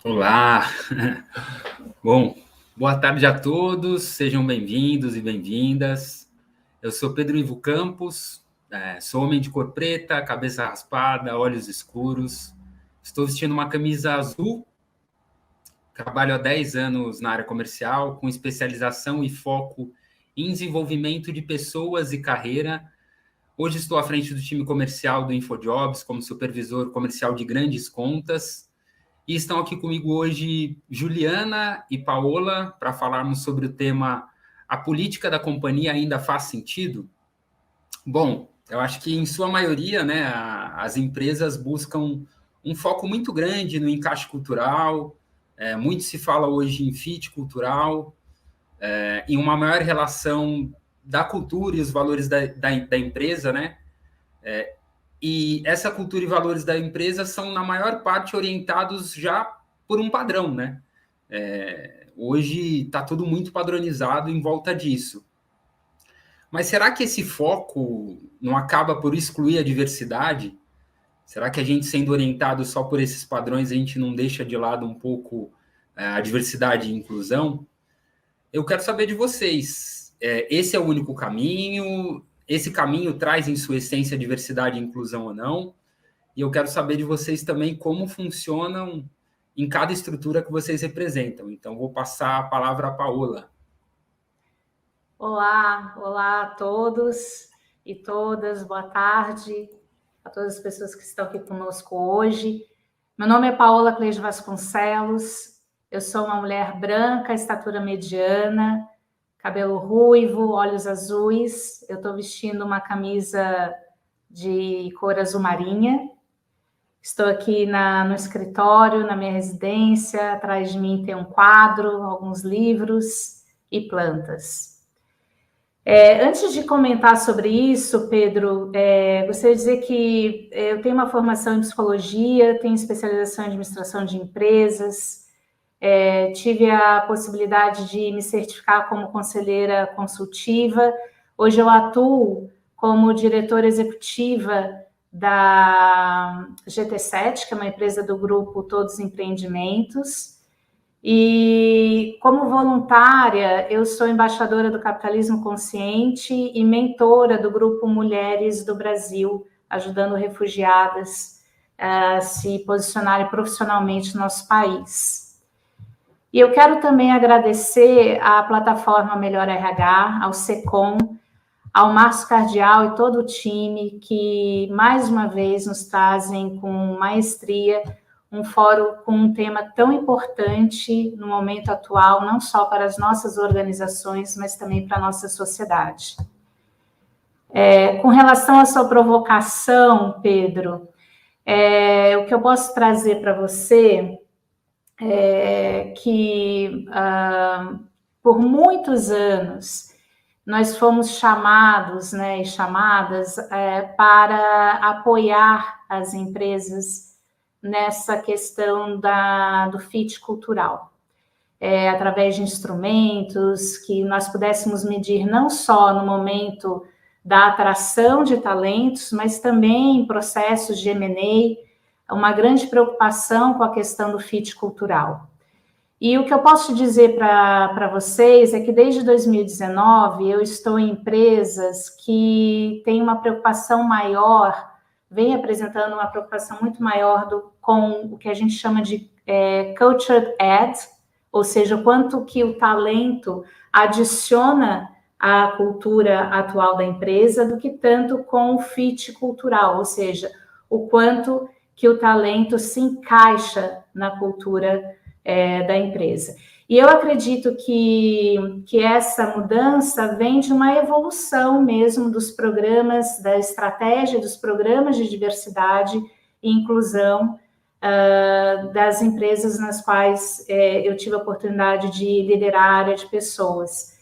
Olá! Bom, boa tarde a todos, sejam bem-vindos e bem-vindas. Eu sou Pedro Ivo Campos, sou homem de cor preta, cabeça raspada, olhos escuros. Estou vestindo uma camisa azul, trabalho há 10 anos na área comercial, com especialização e foco em desenvolvimento de pessoas e carreira. Hoje estou à frente do time comercial do InfoJobs, como supervisor comercial de grandes contas. E estão aqui comigo hoje Juliana e Paola para falarmos sobre o tema A política da companhia ainda faz sentido? Bom, eu acho que em sua maioria, né, as empresas buscam um foco muito grande no encaixe cultural, muito se fala hoje em fit cultural, em uma maior relação da cultura e os valores da empresa, né? E essa cultura e valores da empresa são, na maior parte, orientados já por um padrão, né? Hoje está tudo muito padronizado em volta disso. Mas será que esse foco não acaba por excluir a diversidade? Será que a gente, sendo orientado só por esses padrões, a gente não deixa de lado um pouco a diversidade e inclusão? Eu quero saber de vocês. Esse é o único caminho? Esse caminho traz em sua essência diversidade e inclusão ou não? E eu quero saber de vocês também como funcionam em cada estrutura que vocês representam. Então, vou passar a palavra à Paola. Olá a todos e todas, boa tarde a todas as pessoas que estão aqui conosco hoje. Meu nome é Paola Cleide Vasconcelos, eu sou uma mulher branca, estatura mediana, cabelo ruivo, olhos azuis. Eu estou vestindo uma camisa de cor azul marinha. Estou aqui no escritório, na minha residência. Atrás de mim tem um quadro, alguns livros e plantas. Antes de comentar sobre isso, Pedro, gostaria de dizer que eu tenho uma formação em psicologia, tenho especialização em administração de empresas, tive a possibilidade de me certificar como conselheira consultiva. Hoje eu atuo como diretora executiva da GT7, que é uma empresa do grupo Todos Empreendimentos. E como voluntária, eu sou embaixadora do capitalismo consciente e mentora do grupo Mulheres do Brasil, ajudando refugiadas a se posicionarem profissionalmente no nosso país. E eu quero também agradecer à plataforma Melhor RH, ao SECOM, ao Márcio Cardial e todo o time que, mais uma vez, nos trazem com maestria um fórum com um tema tão importante no momento atual, não só para as nossas organizações, mas também para a nossa sociedade. Com relação à sua provocação, Pedro, o que eu posso trazer para você é que, por muitos anos, nós fomos chamados, né, e chamadas para apoiar as empresas nessa questão do fit cultural, através de instrumentos que nós pudéssemos medir não só no momento da atração de talentos, mas também em processos de M&A, uma grande preocupação com a questão do fit cultural. E o que eu posso dizer para vocês é que desde 2019 eu estou em empresas que têm uma preocupação maior, vem apresentando uma preocupação muito maior com o que a gente chama de culture add, ou seja, o quanto que o talento adiciona à cultura atual da empresa, do que tanto com o fit cultural, ou seja, o quanto que o talento se encaixa na cultura da empresa. E eu acredito que essa mudança vem de uma evolução mesmo dos programas, da estratégia dos programas de diversidade e inclusão das empresas nas quais eu tive a oportunidade de liderar a área de pessoas.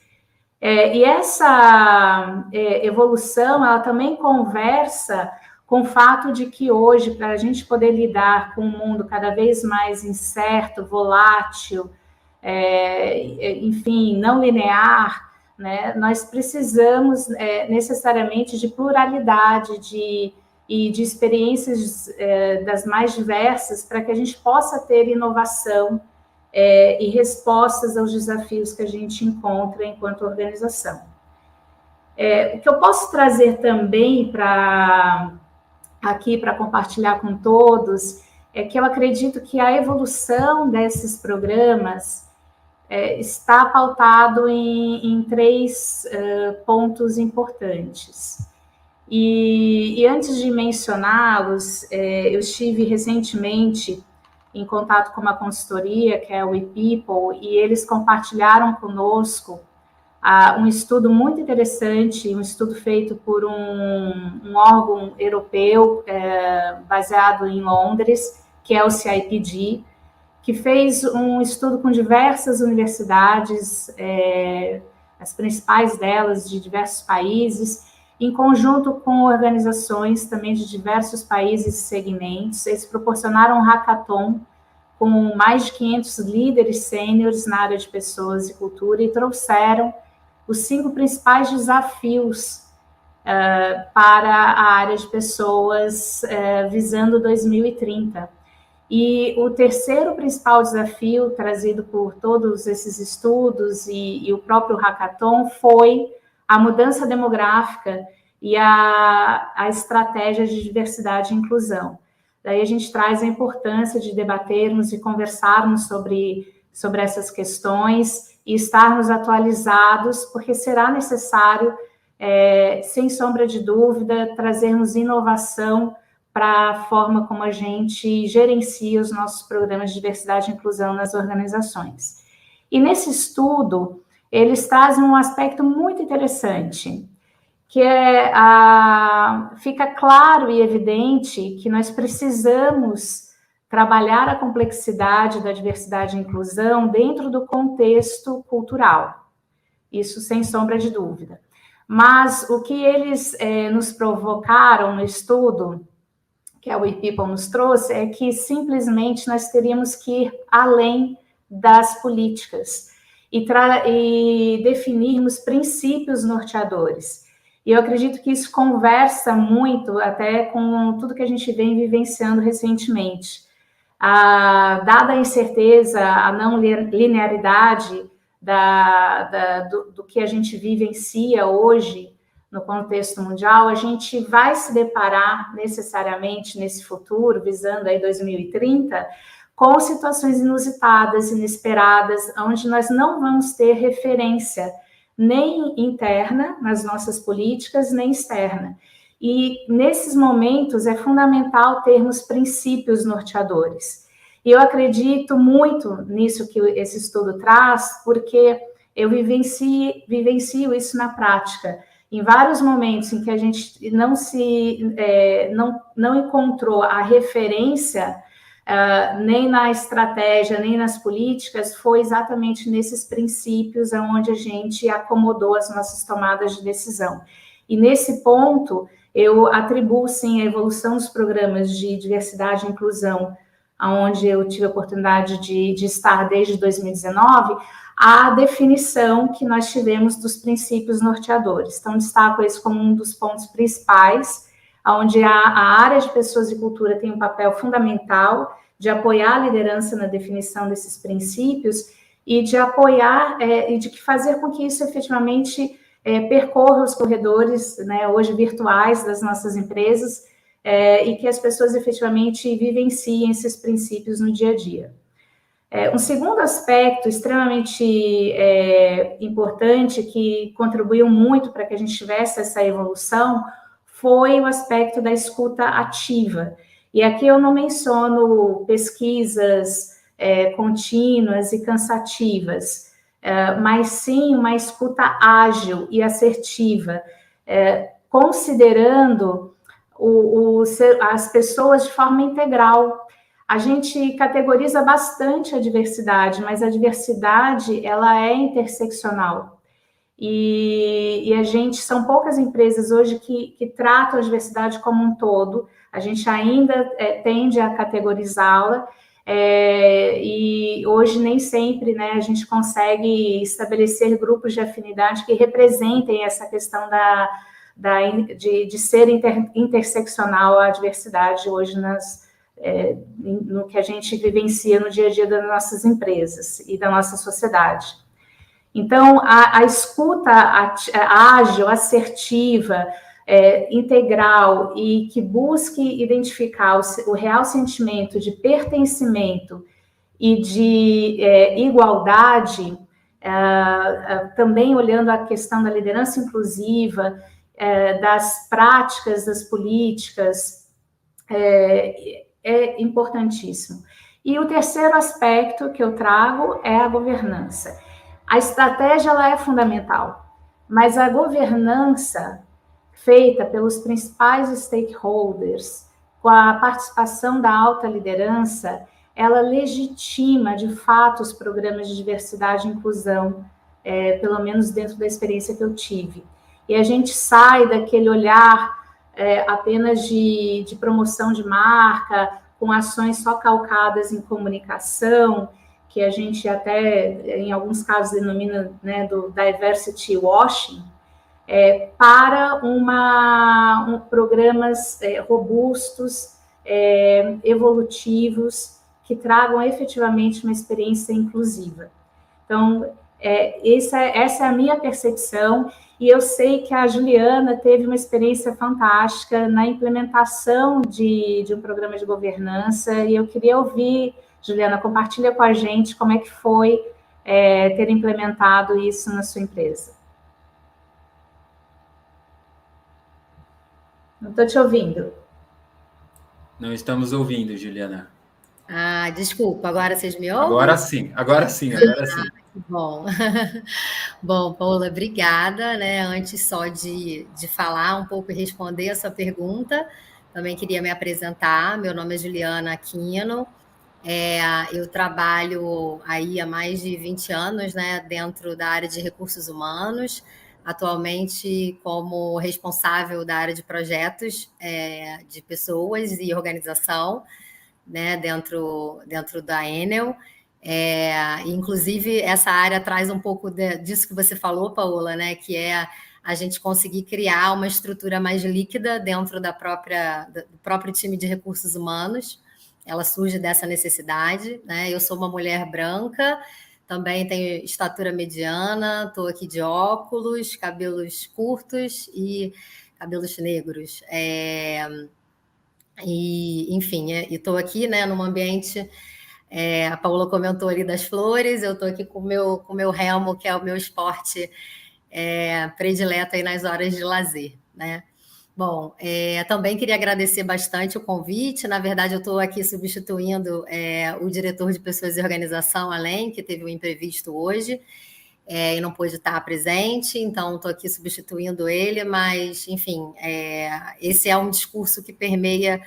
E essa evolução, ela também conversa com o fato de que hoje, para a gente poder lidar com um mundo cada vez mais incerto, volátil, enfim, não linear, né, nós precisamos necessariamente de pluralidade, de e de experiências das mais diversas, para que a gente possa ter inovação e respostas aos desafios que a gente encontra enquanto organização. O que eu posso trazer também aqui para compartilhar com todos é que eu acredito que a evolução desses programas está pautado em três pontos importantes. E antes de mencioná-los, eu estive recentemente em contato com uma consultoria, que é o ePeople, e eles compartilharam conosco um estudo muito interessante, um estudo feito por um órgão europeu baseado em Londres, que é o CIPD, que fez um estudo com diversas universidades, as principais delas de diversos países, em conjunto com organizações também de diversos países e segmentos. Eles proporcionaram um hackathon com mais de 500 líderes sêniores na área de pessoas e cultura e trouxeram os 5 principais desafios para a área de pessoas visando 2030. E o terceiro principal desafio trazido por todos esses estudos e o próprio hackathon foi a mudança demográfica e a estratégia de diversidade e inclusão. Daí a gente traz a importância de debatermos e conversarmos sobre essas questões e estarmos atualizados, porque será necessário, sem sombra de dúvida, trazermos inovação para a forma como a gente gerencia os nossos programas de diversidade e inclusão nas organizações. E nesse estudo, eles trazem um aspecto muito interessante, que fica claro e evidente que nós precisamos trabalhar a complexidade da diversidade e inclusão dentro do contexto cultural. Isso sem sombra de dúvida. Mas o que eles nos provocaram no estudo, que a WePeople nos trouxe, é que simplesmente nós teríamos que ir além das políticas e definirmos princípios norteadores. E eu acredito que isso conversa muito até com tudo que a gente vem vivenciando recentemente. Dada a incerteza, a não linearidade do que a gente vivencia hoje no contexto mundial, a gente vai se deparar necessariamente nesse futuro, visando aí 2030, com situações inusitadas, inesperadas, onde nós não vamos ter referência nem interna nas nossas políticas, nem externa. E nesses momentos é fundamental termos princípios norteadores. E eu acredito muito nisso que esse estudo traz, porque eu vivencio isso na prática. Em vários momentos em que a gente não encontrou a referência, nem na estratégia, nem nas políticas, foi exatamente nesses princípios onde a gente acomodou as nossas tomadas de decisão. E nesse ponto, eu atribuo, sim, a evolução dos programas de diversidade e inclusão, onde eu tive a oportunidade de estar desde 2019, a definição que nós tivemos dos princípios norteadores. Então, destaco esse como um dos pontos principais, onde a área de pessoas e cultura tem um papel fundamental de apoiar a liderança na definição desses princípios e de apoiar e de fazer com que isso efetivamente percorra os corredores, né, hoje virtuais das nossas empresas, e que as pessoas efetivamente vivenciem esses princípios no dia a dia. Um segundo aspecto extremamente importante, que contribuiu muito para que a gente tivesse essa evolução, foi o aspecto da escuta ativa. E aqui eu não menciono pesquisas contínuas e cansativas, mas sim uma escuta ágil e assertiva, considerando as pessoas de forma integral. A gente categoriza bastante a diversidade, mas a diversidade, ela é interseccional. E são poucas empresas hoje que tratam a diversidade como um todo. A gente ainda tende a categorizá-la, e hoje nem sempre, né, a gente consegue estabelecer grupos de afinidade que representem essa questão de ser interseccional à diversidade hoje no que a gente vivencia no dia a dia das nossas empresas e da nossa sociedade. Então, a escuta ágil, assertiva, integral e que busque identificar o real sentimento de pertencimento e de igualdade, também olhando a questão da liderança inclusiva, das práticas, das políticas, é importantíssimo. E o terceiro aspecto que eu trago é a governança. A estratégia ela é fundamental, mas a governança feita pelos principais stakeholders, com a participação da alta liderança, ela legitima, de fato, os programas de diversidade e inclusão, pelo menos dentro da experiência que eu tive. E a gente sai daquele olhar apenas de promoção de marca, com ações só calcadas em comunicação, que a gente até, em alguns casos, denomina, né, do diversity washing, para programas robustos, evolutivos, que tragam efetivamente uma experiência inclusiva. Então, essa é a minha percepção, e eu sei que a Juliana teve uma experiência fantástica na implementação de um programa de governança, e eu queria ouvir, Juliana, compartilha com a gente como é que foi ter implementado isso na sua empresa. Não estou te ouvindo. Não estamos ouvindo, Juliana. Desculpa, agora vocês me ouvem? Agora sim. Bom. Bom, Paola, obrigada, né? Antes só de falar um pouco e responder a sua pergunta, também queria me apresentar. Meu nome é Juliana Aquino. Eu trabalho aí há mais de 20 anos, né, dentro da área de recursos humanos, atualmente como responsável da área de projetos de pessoas e organização, né, dentro da Enel. Inclusive, essa área traz um pouco disso que você falou, Paola, né, que é a gente conseguir criar uma estrutura mais líquida dentro do próprio time de recursos humanos. Ela surge dessa necessidade, né? Eu sou uma mulher branca, também tenho estatura mediana, estou aqui de óculos, cabelos curtos e cabelos negros. Enfim, estou aqui, né, num ambiente... a Paola comentou ali das flores, eu estou aqui com o meu remo, que é o meu esporte predileto aí nas horas de lazer, né? Bom, também queria agradecer bastante o convite. Na verdade, eu estou aqui substituindo o diretor de Pessoas e Organização, Alain, que teve um imprevisto hoje e não pôde estar presente, então estou aqui substituindo ele, mas, enfim, esse é um discurso que permeia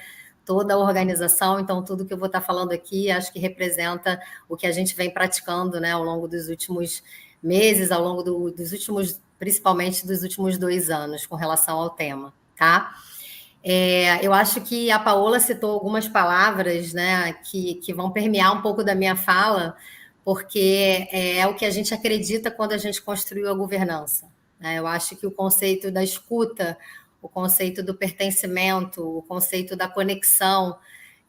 toda a organização, então tudo que eu vou estar falando aqui acho que representa o que a gente vem praticando, né, ao longo dos últimos meses, ao longo principalmente dos últimos 2 anos, com relação ao tema. Tá? Eu acho que a Paola citou algumas palavras, né, que vão permear um pouco da minha fala, porque é o que a gente acredita quando a gente construiu a governança, né? Eu acho que o conceito da escuta, o conceito do pertencimento, o conceito da conexão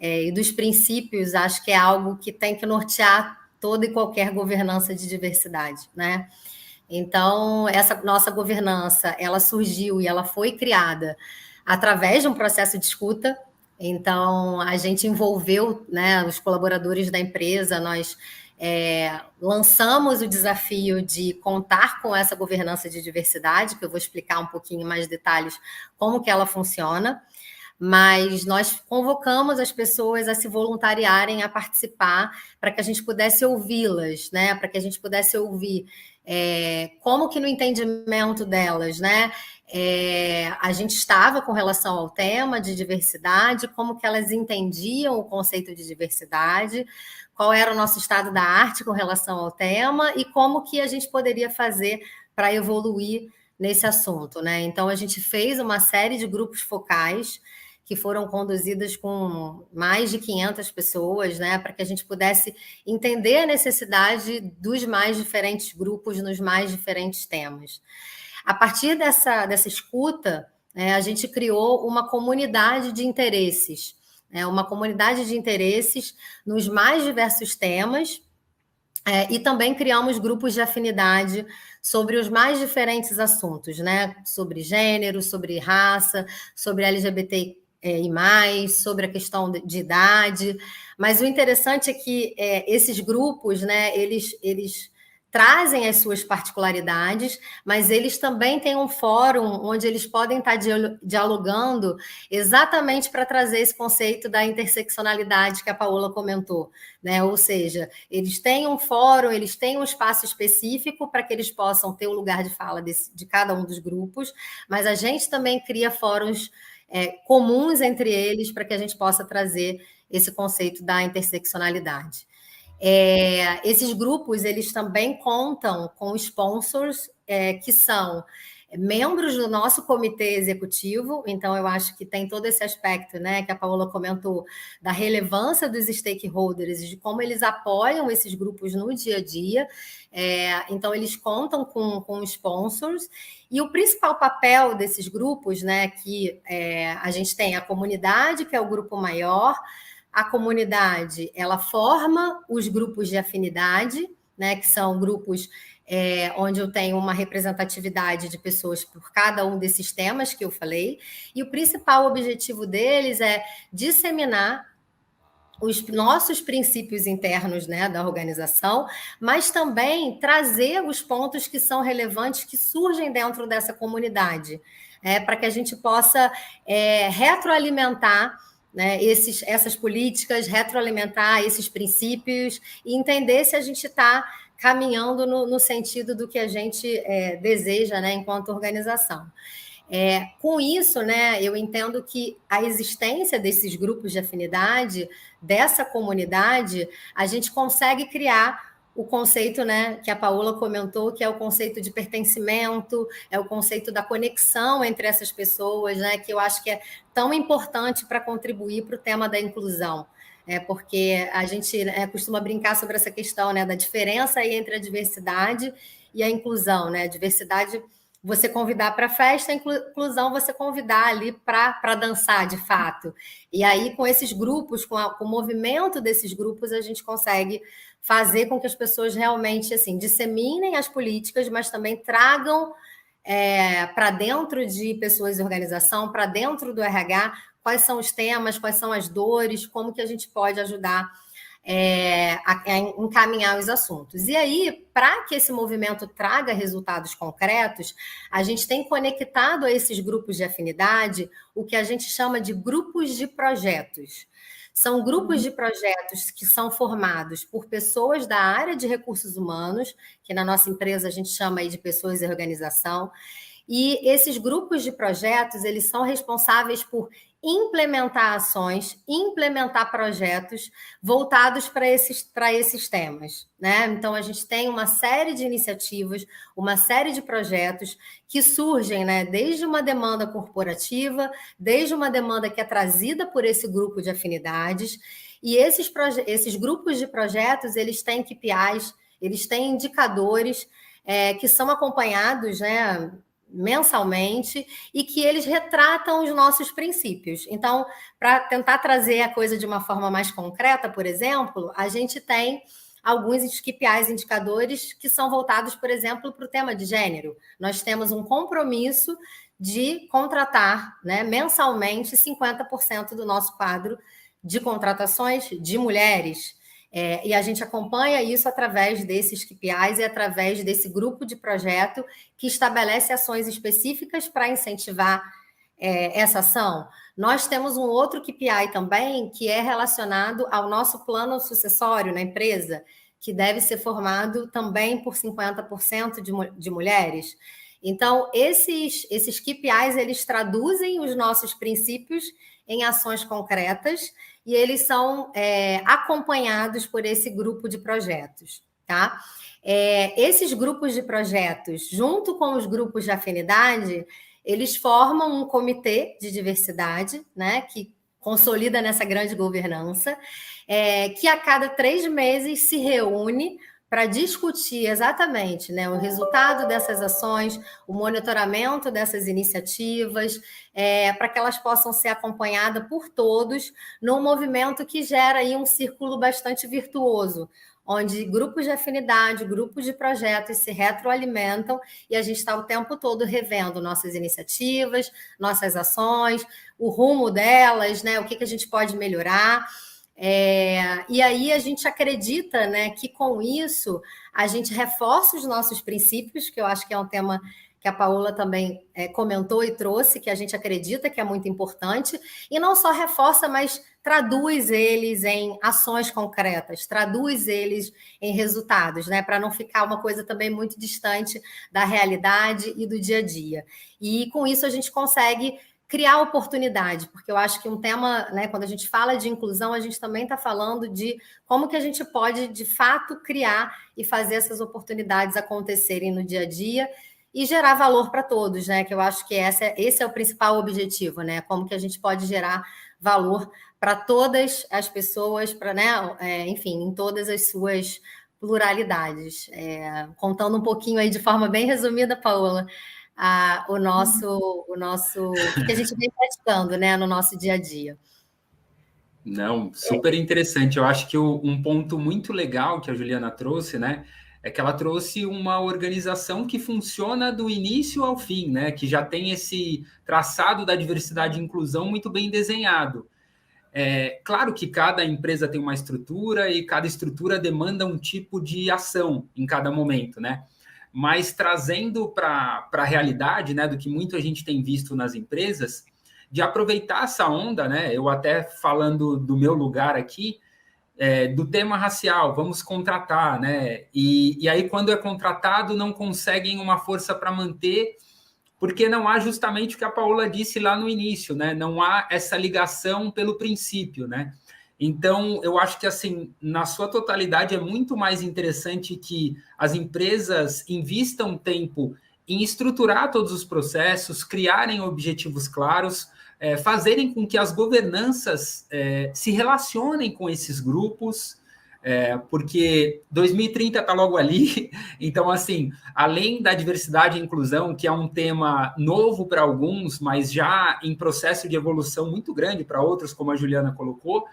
e dos princípios, acho que é algo que tem que nortear toda e qualquer governança de diversidade, né? Então, essa nossa governança, ela surgiu e ela foi criada através de um processo de escuta. Então, a gente envolveu, né, os colaboradores da empresa, nós lançamos o desafio de contar com essa governança de diversidade, que eu vou explicar um pouquinho mais detalhes como que ela funciona, mas nós convocamos as pessoas a se voluntariarem, a participar, para que a gente pudesse ouvi-las, né, para que a gente pudesse ouvir como que no entendimento delas, né, a gente estava com relação ao tema de diversidade, como que elas entendiam o conceito de diversidade, qual era o nosso estado da arte com relação ao tema e como que a gente poderia fazer para evoluir nesse assunto, né? Então, a gente fez uma série de grupos focais que foram conduzidas com mais de 500 pessoas, né, para que a gente pudesse entender a necessidade dos mais diferentes grupos nos mais diferentes temas. A partir dessa escuta, a gente criou uma comunidade de interesses, uma comunidade de interesses nos mais diversos temas, e também criamos grupos de afinidade sobre os mais diferentes assuntos, né? Sobre gênero, sobre raça, sobre LGBT e mais, sobre a questão de idade. Mas o interessante é que esses grupos, né, eles trazem as suas particularidades, mas eles também têm um fórum onde eles podem estar dialogando exatamente para trazer esse conceito da interseccionalidade que a Paola comentou, né? Ou seja, eles têm um fórum, eles têm um espaço específico para que eles possam ter o lugar de fala de cada um dos grupos, mas a gente também cria fóruns comuns entre eles para que a gente possa trazer esse conceito da interseccionalidade. Esses grupos, eles também contam com sponsors que são membros do nosso comitê executivo, então eu acho que tem todo esse aspecto, né, que a Paola comentou, da relevância dos stakeholders, de como eles apoiam esses grupos no dia a dia. Então eles contam com sponsors, e o principal papel desses grupos, né, que a gente tem a comunidade, que é o grupo maior. A comunidade, ela forma os grupos de afinidade, né, que são grupos onde eu tenho uma representatividade de pessoas por cada um desses temas que eu falei, e o principal objetivo deles é disseminar os nossos princípios internos, né, da organização, mas também trazer os pontos que são relevantes, que surgem dentro dessa comunidade, para que a gente possa retroalimentar, né, essas políticas, retroalimentar esses princípios e entender se a gente está caminhando no sentido do que a gente deseja, né, enquanto organização. Com isso, né, eu entendo que a existência desses grupos de afinidade, dessa comunidade, a gente consegue criar o conceito, né, que a Paola comentou, que é o conceito de pertencimento, é o conceito da conexão entre essas pessoas, né, que eu acho que é tão importante para contribuir para o tema da inclusão. Porque a gente costuma brincar sobre essa questão, né, da diferença aí entre a diversidade e a inclusão, né? A diversidade você convidar para a festa, a inclusão você convidar ali para dançar, de fato. E aí, com esses grupos, com o movimento desses grupos, a gente consegue fazer com que as pessoas realmente assim disseminem as políticas, mas também tragam para dentro de pessoas de organização, para dentro do RH, quais são os temas, quais são as dores, como que a gente pode ajudar a encaminhar os assuntos. E aí, para que esse movimento traga resultados concretos, a gente tem conectado a esses grupos de afinidade o que a gente chama de grupos de projetos. São grupos de projetos que são formados por pessoas da área de recursos humanos, que na nossa empresa a gente chama aí de pessoas e organização, e esses grupos de projetos, eles são responsáveis por implementar ações, implementar projetos voltados para esses temas, né? Então, a gente tem uma série de iniciativas, uma série de projetos que surgem, né, desde uma demanda corporativa, desde uma demanda que é trazida por esse grupo de afinidades, e esses grupos de projetos, eles têm KPIs, eles têm indicadores que são acompanhados, né, mensalmente, e que eles retratam os nossos princípios. Então, para tentar trazer a coisa de uma forma mais concreta, por exemplo, a gente tem alguns KPIs, indicadores, que são voltados, por exemplo, para o tema de gênero. Nós temos um compromisso de contratar, né, mensalmente 50% do nosso quadro de contratações de mulheres. E a gente acompanha isso através desses KPIs e através desse grupo de projeto que estabelece ações específicas para incentivar essa ação. Nós temos um outro KPI também que é relacionado ao nosso plano sucessório na empresa, que deve ser formado também por 50% de mulheres. Então, esses KPIs, eles traduzem os nossos princípios em ações concretas e eles são acompanhados por esse grupo de projetos, tá? Esses grupos de projetos, junto com os grupos de afinidade, eles formam um comitê de diversidade, né, que consolida nessa grande governança, que a cada 3 meses se reúne para discutir exatamente, né, o resultado dessas ações, o monitoramento dessas iniciativas, para que elas possam ser acompanhadas por todos, num movimento que gera aí um círculo bastante virtuoso, onde grupos de afinidade, grupos de projetos se retroalimentam e a gente está o tempo todo revendo nossas iniciativas, nossas ações, o rumo delas, né, o que a gente pode melhorar. E aí a gente acredita, né, que com isso a gente reforça os nossos princípios, que eu acho que é um tema que a Paola também comentou e trouxe, que a gente acredita que é muito importante, e não só reforça, mas traduz eles em ações concretas, traduz eles em resultados, né, para não ficar uma coisa também muito distante da realidade e do dia a dia. E com isso a gente consegue criar oportunidade, porque eu acho que um tema, né, quando a gente fala de inclusão, a gente também está falando de como que a gente pode, de fato, criar e fazer essas oportunidades acontecerem no dia a dia e gerar valor para todos, né? Que eu acho que esse é o principal objetivo, né? Como que a gente pode gerar valor para todas as pessoas, para, né, enfim, em todas as suas pluralidades. Contando um pouquinho aí de forma bem resumida, Paola, o que a gente vem praticando, né, no nosso dia a dia. Não, super interessante. Eu acho que um ponto muito legal que a Juliana trouxe, né, é que ela trouxe uma organização que funciona do início ao fim, né, que já tem esse traçado da diversidade e inclusão muito bem desenhado. Claro que cada empresa tem uma estrutura e cada estrutura demanda um tipo de ação em cada momento, né? Mas trazendo para a realidade, né, do que muito a gente tem visto nas empresas, de aproveitar essa onda, né? Eu até falando do meu lugar aqui, do tema racial, vamos contratar, né? E aí, quando é contratado, não conseguem uma força para manter, porque não há justamente o que a Paola disse lá no início, né? Não há essa ligação pelo princípio, né? Então, eu acho que, assim, na sua totalidade, é muito mais interessante que as empresas invistam tempo em estruturar todos os processos, criarem objetivos claros, fazerem com que as governanças se relacionem com esses grupos, porque 2030 está logo ali. Então, assim, além da diversidade e inclusão, que é um tema novo para alguns, mas já em processo de evolução muito grande para outros, como a Juliana colocou,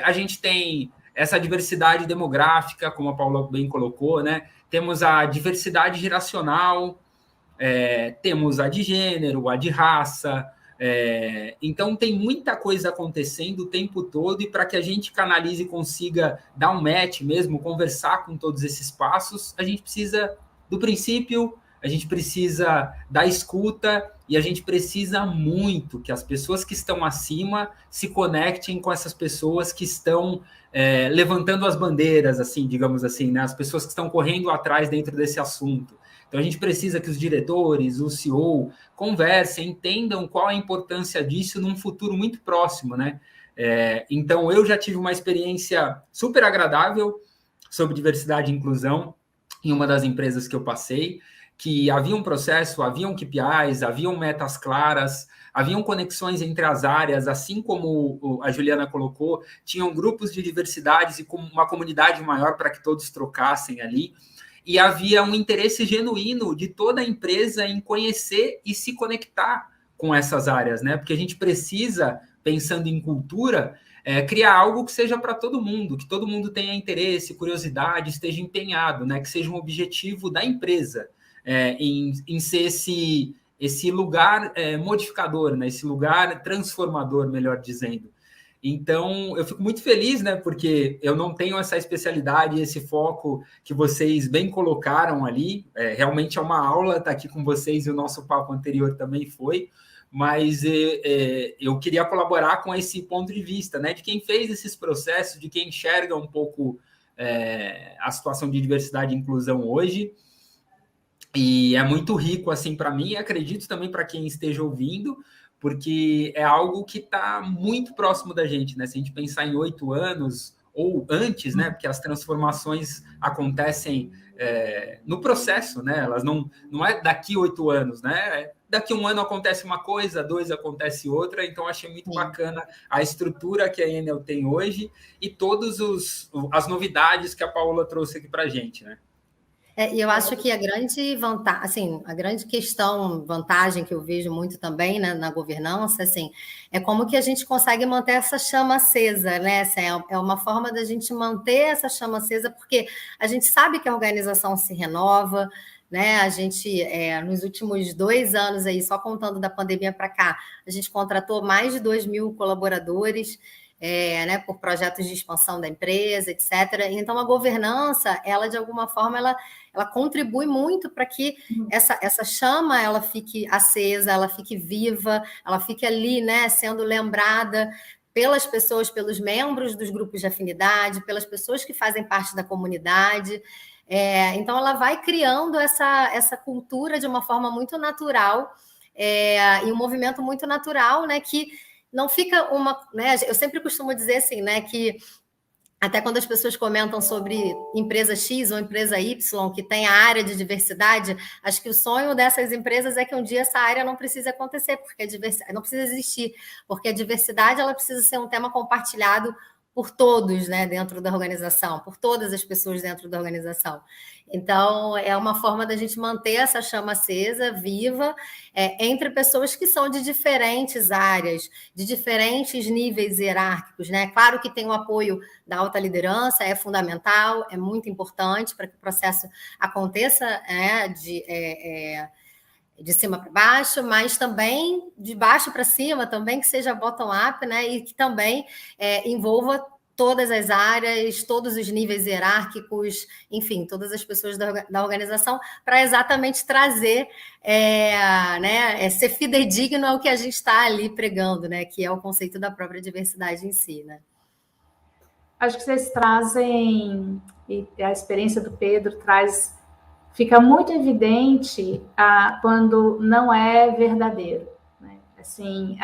a gente tem essa diversidade demográfica, como a Paula bem colocou, né? Temos a diversidade geracional, temos a de gênero, a de raça. Então, tem muita coisa acontecendo o tempo todo, e para que a gente canalize e consiga dar um match mesmo, conversar com todos esses passos, a gente precisa do princípio, a gente precisa da escuta, e a gente precisa muito que as pessoas que estão acima se conectem com essas pessoas que estão levantando as bandeiras, assim, digamos assim, né? As pessoas que estão correndo atrás dentro desse assunto. Então, a gente precisa que os diretores, o CEO, conversem, entendam qual a importância disso num futuro muito próximo, né? Então, eu já tive uma experiência super agradável sobre diversidade e inclusão em uma das empresas que eu passei, que havia um processo, haviam KPIs, haviam metas claras, haviam conexões entre as áreas, assim como a Juliana colocou, tinham grupos de diversidades e uma comunidade maior para que todos trocassem ali, e havia um interesse genuíno de toda a empresa em conhecer e se conectar com essas áreas, né? Porque a gente precisa, pensando em cultura, criar algo que seja para todo mundo, que todo mundo tenha interesse, curiosidade, esteja empenhado, né? Que seja um objetivo da empresa, em ser esse lugar modificador, né? Esse lugar transformador, melhor dizendo. Então, eu fico muito feliz, né? Porque eu não tenho essa especialidade, esse foco que vocês bem colocaram ali. Realmente é uma aula estar aqui com vocês, e o nosso papo anterior também foi. Mas eu queria colaborar com esse ponto de vista, né? De quem fez esses processos, de quem enxerga um pouco a situação de diversidade e inclusão hoje. E é muito rico, assim, para mim, e acredito também para quem esteja ouvindo, porque é algo que está muito próximo da gente, né? Se a gente pensar em 8 anos ou antes, né? Porque as transformações acontecem no processo, né? Elas não é daqui 8 anos, né? daqui a um ano acontece uma coisa, 2 acontece outra, então achei muito bacana a estrutura que a Enel tem hoje e todas as novidades que a Paola trouxe aqui para a gente, né? E eu acho que a grande vantagem, assim, a grande vantagem que eu vejo muito também, né, na governança, assim, é como que a gente consegue manter essa chama acesa, né? Assim, é uma forma da gente manter essa chama acesa, porque a gente sabe que a organização se renova, né? A gente, nos últimos 2 anos aí, só contando da pandemia para cá, a gente contratou mais de 2.000 colaboradores, né, por projetos de expansão da empresa, etc. Então, a governança, ela, de alguma forma, ela contribui muito para que essa chama ela fique acesa, ela fique viva, ela fique ali, né, sendo lembrada pelas pessoas, pelos membros dos grupos de afinidade, pelas pessoas que fazem parte da comunidade. Então, ela vai criando essa cultura de uma forma muito natural, e um movimento muito natural, né, que não fica né, eu sempre costumo dizer assim, né, que até quando as pessoas comentam sobre empresa X ou empresa Y, que tem a área de diversidade, acho que o sonho dessas empresas é que um dia essa área não precise acontecer, porque não precisa existir, porque a diversidade ela precisa ser um tema compartilhado por todos, né, dentro da organização, por todas as pessoas dentro da organização. Então, é uma forma da gente manter essa chama acesa, viva, entre pessoas que são de diferentes áreas, de diferentes níveis hierárquicos, né? Claro que tem o apoio da alta liderança, é fundamental, é muito importante para que o processo aconteça, de cima para baixo, mas também de baixo para cima, também que seja bottom-up, né? E que também envolva todas as áreas, todos os níveis hierárquicos, enfim, todas as pessoas da organização, para exatamente trazer, ser fidedigno ao que a gente está ali pregando, né? Que é o conceito da própria diversidade em si, né? Acho que vocês trazem, e a experiência do Pedro fica muito evidente quando não é verdadeiro. Né? Assim,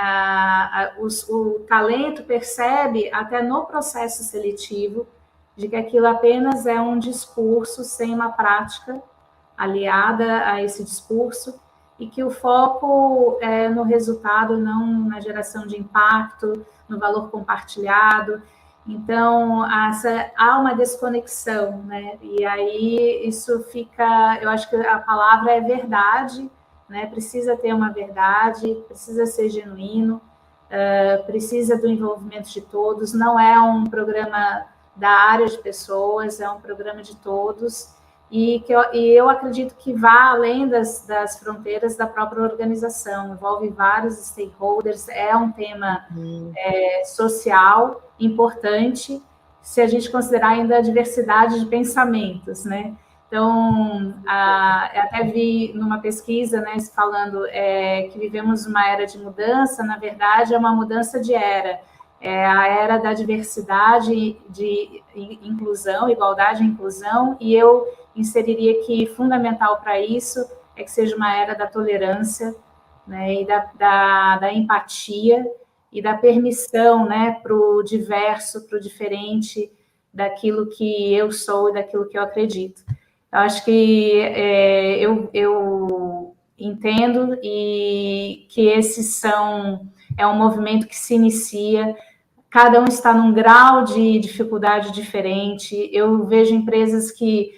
o talento percebe até no processo seletivo de que aquilo apenas é um discurso sem uma prática aliada a esse discurso e que o foco é no resultado, não na geração de impacto, no valor compartilhado. Então, há uma desconexão, né? E aí isso fica, eu acho que a palavra é verdade, né? Precisa ter uma verdade, precisa ser genuíno, precisa do envolvimento de todos. Não é um programa da área de pessoas, é um programa de todos. E eu acredito que vá além das fronteiras da própria organização, envolve vários stakeholders, é um tema social importante, se a gente considerar ainda a diversidade de pensamentos, né? Então, eu até vi numa pesquisa, né, falando que vivemos uma era de mudança, na verdade é uma mudança de era, é a era da diversidade, de inclusão, igualdade e inclusão, e eu inseriria que fundamental para isso é que seja uma era da tolerância, né, e da empatia e da permissão, né, para o diverso, para o diferente, daquilo que eu sou e daquilo que eu acredito. Eu acho que eu entendo e que é um movimento que se inicia. Cada um está num grau de dificuldade diferente. Eu vejo empresas que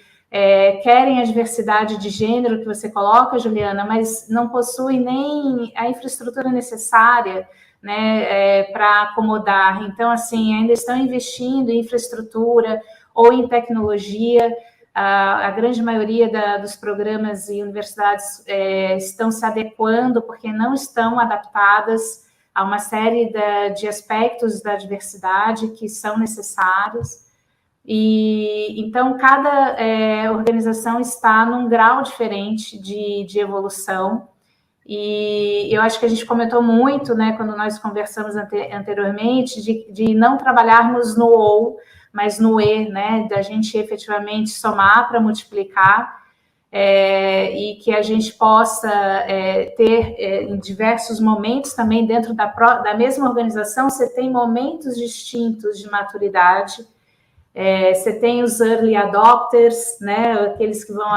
querem a diversidade de gênero que você coloca, Juliana, mas não possuem nem a infraestrutura necessária, né, para acomodar. Então, assim, ainda estão investindo em infraestrutura ou em tecnologia. A grande maioria dos programas e universidades estão se adequando porque não estão adaptadas a uma série de aspectos da diversidade que são necessários. E então cada organização está num grau diferente de evolução. E eu acho que a gente comentou muito, né, quando nós conversamos anteriormente, de não trabalharmos no ou, mas no e, né, da gente efetivamente somar para multiplicar, e que a gente possa ter em diversos momentos também dentro da mesma organização, você tem momentos distintos de maturidade. Você tem os early adopters, né, aqueles que vão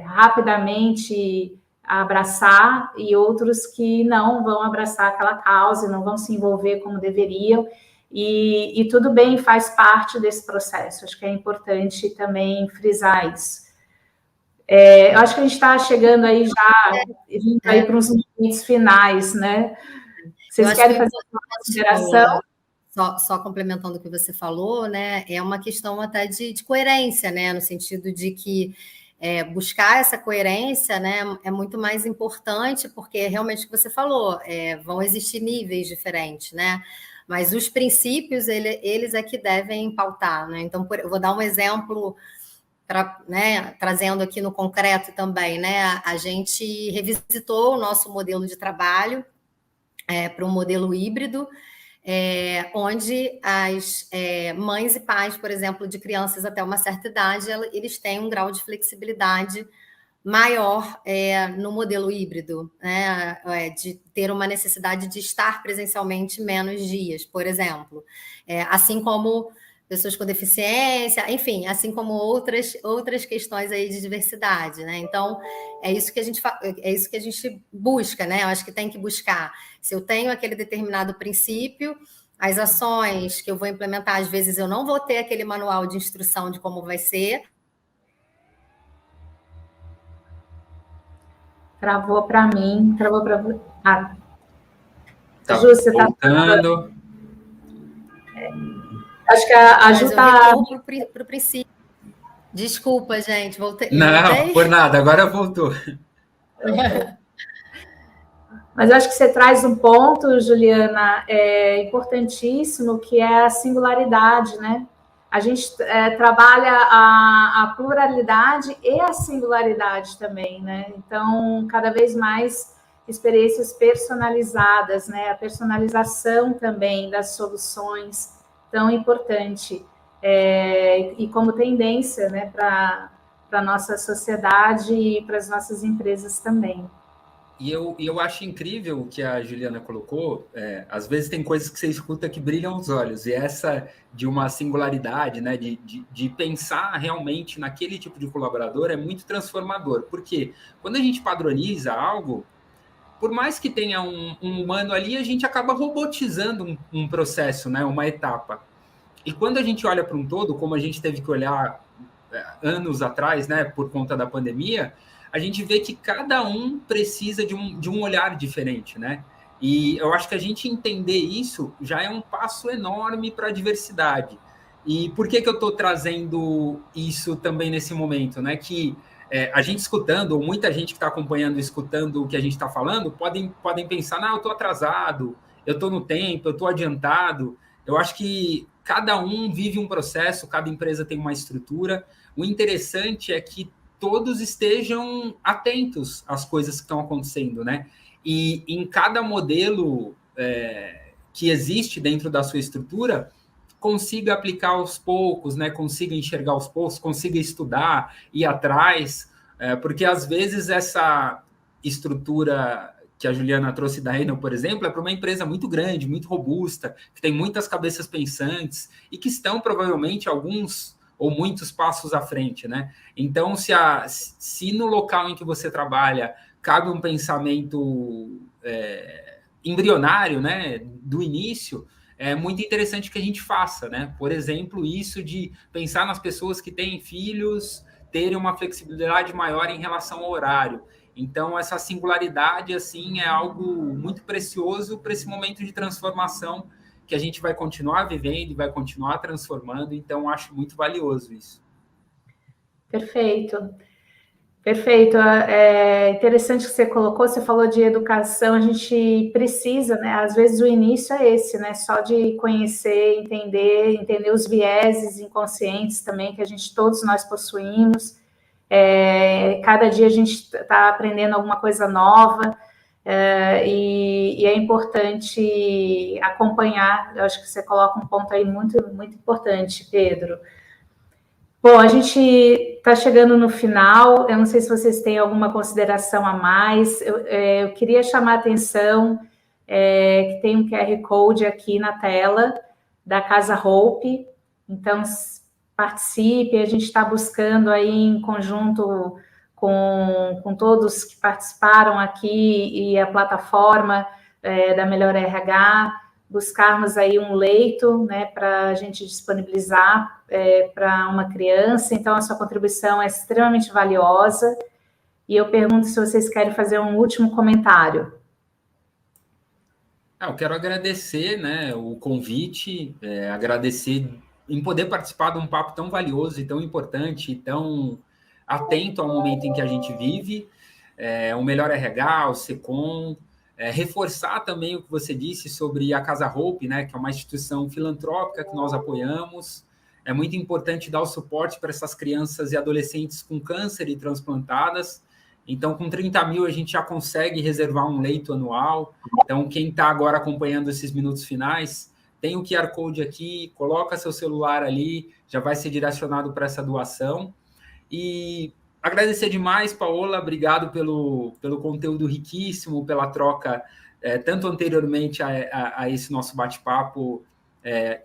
rapidamente a abraçar e outros que não vão abraçar aquela causa, não vão se envolver como deveriam, e tudo bem, faz parte desse processo. Acho que é importante também frisar isso. Eu acho que a gente está chegando aí já, vindo aí para uns momentos finais, né? Vocês querem fazer uma consideração? Só complementando o que você falou, né? É uma questão até de coerência, né? No sentido de que buscar essa coerência, né, é muito mais importante, porque realmente o que você falou, vão existir níveis diferentes, né? Mas os princípios, eles é que devem pautar, né? Então, eu vou dar um exemplo, né, trazendo aqui no concreto também, né? A gente revisitou o nosso modelo de trabalho para um modelo híbrido, onde as mães e pais, por exemplo, de crianças até uma certa idade, eles têm um grau de flexibilidade maior no modelo híbrido, né? De ter uma necessidade de estar presencialmente menos dias, por exemplo. Assim como pessoas com deficiência, enfim, assim como outras questões aí de diversidade, né? Então, é isso que a gente busca, né? Eu acho que tem que buscar. Se eu tenho aquele determinado princípio, as ações que eu vou implementar, às vezes eu não vou ter aquele manual de instrução de como vai ser. Travou para mim, travou para... Tá Ju, você está voltando. Acho que a Ju está... para o princípio. Desculpa, gente, voltei. Não, por nada, agora voltou. Mas acho que você traz um ponto, Juliana, importantíssimo, que é a singularidade, né? A gente trabalha a pluralidade e a singularidade também, né? Então, cada vez mais experiências personalizadas, né? A personalização também das soluções, tão importante, e como tendência, né, para a nossa sociedade e para as nossas empresas também. E eu acho incrível o que a Juliana colocou. Às vezes tem coisas que você escuta que brilham os olhos, e essa de uma singularidade, né, de pensar realmente naquele tipo de colaborador é muito transformador, porque quando a gente padroniza algo, por mais que tenha um humano ali, a gente acaba robotizando um processo, né, uma etapa. E quando a gente olha para um todo, como a gente teve que olhar anos atrás, né, por conta da pandemia, a gente vê que cada um precisa de um olhar diferente, né? E eu acho que a gente entender isso já é um passo enorme para a diversidade. E por que eu estou trazendo isso também nesse momento, né? Que a gente escutando, ou muita gente que está acompanhando, escutando o que a gente está falando, podem pensar, não, eu estou atrasado, eu estou no tempo, eu estou adiantado. Eu acho que cada um vive um processo, cada empresa tem uma estrutura. O interessante é que todos estejam atentos às coisas que estão acontecendo, né? E em cada modelo que existe dentro da sua estrutura, consiga aplicar aos poucos, né? Consiga enxergar aos poucos, consiga estudar, ir atrás, porque às vezes essa estrutura que a Juliana trouxe da Enel, por exemplo, é para uma empresa muito grande, muito robusta, que tem muitas cabeças pensantes e que estão provavelmente alguns ou muitos passos à frente, né? Então, se no local em que você trabalha cabe um pensamento embrionário, né, do início, é muito interessante que a gente faça, né? Por exemplo, isso de pensar nas pessoas que têm filhos, terem uma flexibilidade maior em relação ao horário. Então, essa singularidade, assim, é algo muito precioso para esse momento de transformação que a gente vai continuar vivendo e vai continuar transformando, então acho muito valioso isso. Perfeito. Perfeito. É interessante que você colocou, você falou de educação, a gente precisa, né? Às vezes o início é esse, né? Só de conhecer, entender os vieses inconscientes também que todos nós possuímos. Cada dia a gente está aprendendo alguma coisa nova. E é importante acompanhar. Eu acho que você coloca um ponto aí muito, muito importante, Pedro. Bom, a gente está chegando no final. Eu não sei se vocês têm alguma consideração a mais. Eu queria chamar a atenção que tem um QR Code aqui na tela da Casa Hope. Então, participe. A gente está buscando aí em conjunto com todos que participaram aqui e a plataforma da Melhor RH, buscarmos aí um leito, né, para a gente disponibilizar para uma criança. Então, a sua contribuição é extremamente valiosa. E eu pergunto se vocês querem fazer um último comentário. Eu quero agradecer, né, o convite, agradecer em poder participar de um papo tão valioso e tão importante, tão atento ao momento em que a gente vive, o Melhor RH, o SECOM, reforçar também o que você disse sobre a Casa Hope, né, que é uma instituição filantrópica que nós apoiamos. É muito importante dar o suporte para essas crianças e adolescentes com câncer e transplantadas. Então, com 30 mil, a gente já consegue reservar um leito anual. Então, quem está agora acompanhando esses minutos finais, tem o QR Code aqui, coloca seu celular ali, já vai ser direcionado para essa doação. E agradecer demais, Paola, obrigado pelo conteúdo riquíssimo, pela troca, tanto anteriormente a esse nosso bate-papo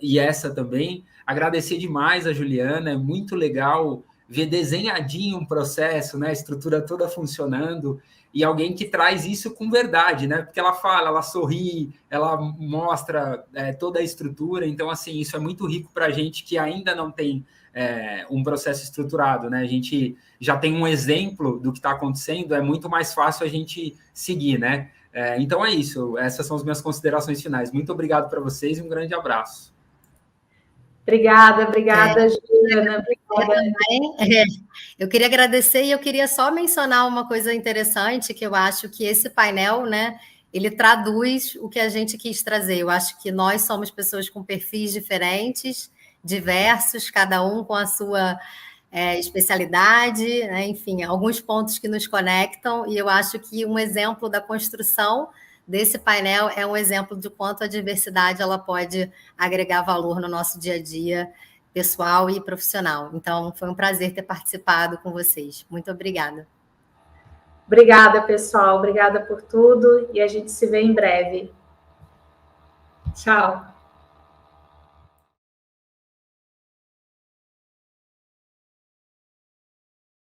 e essa também. Agradecer demais a Juliana, é muito legal ver desenhadinho um processo, né, a estrutura toda funcionando, e alguém que traz isso com verdade, né? Porque ela fala, ela sorri, ela mostra toda a estrutura. Então, assim, isso é muito rico para a gente que ainda não tem um processo estruturado, né? A gente já tem um exemplo do que está acontecendo, é muito mais fácil a gente seguir, né? Então é isso, essas são as minhas considerações finais. Muito obrigado para vocês e um grande abraço. Obrigada, Juliana. Eu queria agradecer e eu queria só mencionar uma coisa interessante, que eu acho que esse painel, né, ele traduz o que a gente quis trazer. Eu acho que nós somos pessoas com perfis diferentes, diversos, cada um com a sua especialidade, né? Enfim, alguns pontos que nos conectam, e eu acho que um exemplo da construção desse painel é um exemplo de quanto a diversidade ela pode agregar valor no nosso dia a dia pessoal e profissional. Então, foi um prazer ter participado com vocês. Muito obrigada. Obrigada, pessoal. Obrigada por tudo e a gente se vê em breve. Tchau.